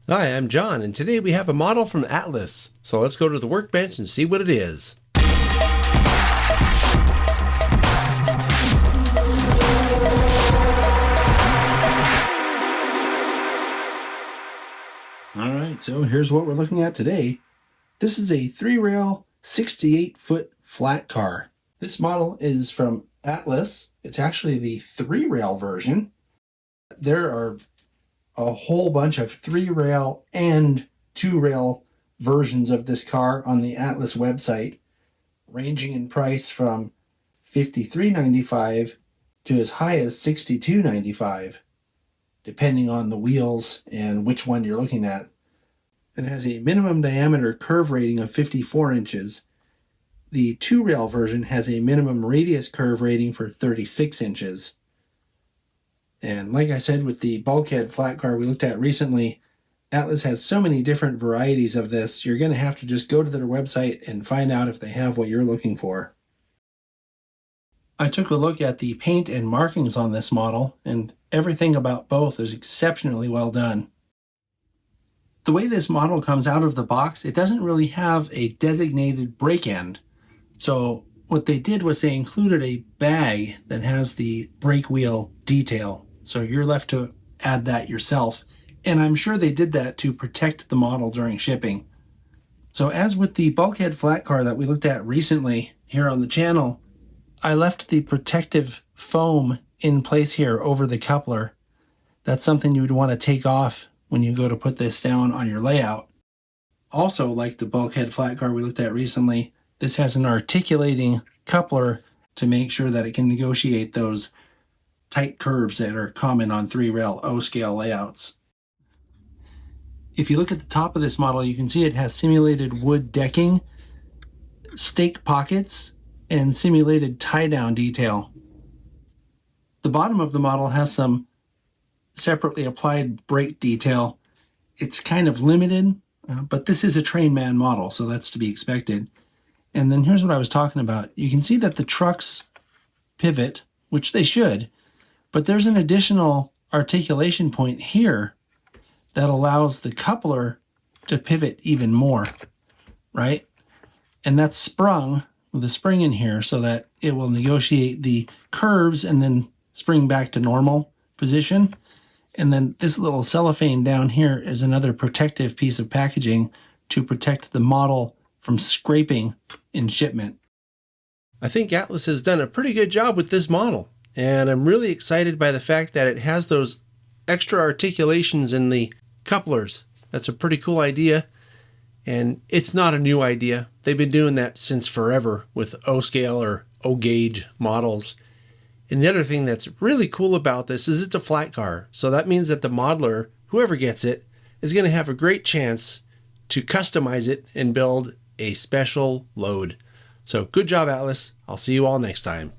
Hi, I'm John, and today we have a model from Atlas. So let's go to the workbench and see what it is. Alright, so here's what we're looking at today. This is a 3-rail, 68-foot flat car. This model is from Atlas. It's actually the 3-rail version. There are a whole bunch of 3-rail and 2-rail versions of this car on the Atlas website, ranging in price from $53.95 to as high as $62.95, depending on the wheels and which one you're looking at. It has a minimum diameter curve rating of 54 inches. The 2-rail version has a minimum radius curve rating for 36 inches. And like I said, with the bulkhead flat car we looked at recently, Atlas has so many different varieties of this, you're going to have to just go to their website and find out if they have what you're looking for. I took a look at the paint and markings on this model, and everything about both is exceptionally well done. The way this model comes out of the box, it doesn't really have a designated brake end. So what they did was they included a bag that has the brake wheel detail. So you're left to add that yourself. And I'm sure they did that to protect the model during shipping. So as with the bulkhead flat car that we looked at recently here on the channel, I left the protective foam in place here over the coupler. That's something you would want to take off when you go to put this down on your layout. Also, like the bulkhead flat car we looked at recently, this has an articulating coupler to make sure that it can negotiate those tight curves that are common on 3-rail O-scale layouts. If you look at the top of this model, you can see it has simulated wood decking, stake pockets, and simulated tie-down detail. The bottom of the model has some separately applied brake detail. It's kind of limited, but this is a Trainman model, so that's to be expected. And then here's what I was talking about. You can see that the trucks pivot, which they should, but there's an additional articulation point here that allows the coupler to pivot even more, right? And that's sprung with a spring in here so that it will negotiate the curves and then spring back to normal position. And then this little cellophane down here is another protective piece of packaging to protect the model from scraping in shipment. I think Atlas has done a pretty good job with this model, and I'm really excited by the fact that it has those extra articulations in the couplers. That's a pretty cool idea, and it's not a new idea. They've been doing that since forever with O-scale or O-gauge models. And the other thing that's really cool about this is it's a flat car, so that means that the modeler, whoever gets it, is going to have a great chance to customize it and build a special load. So good job, Atlas. I'll see you all next time.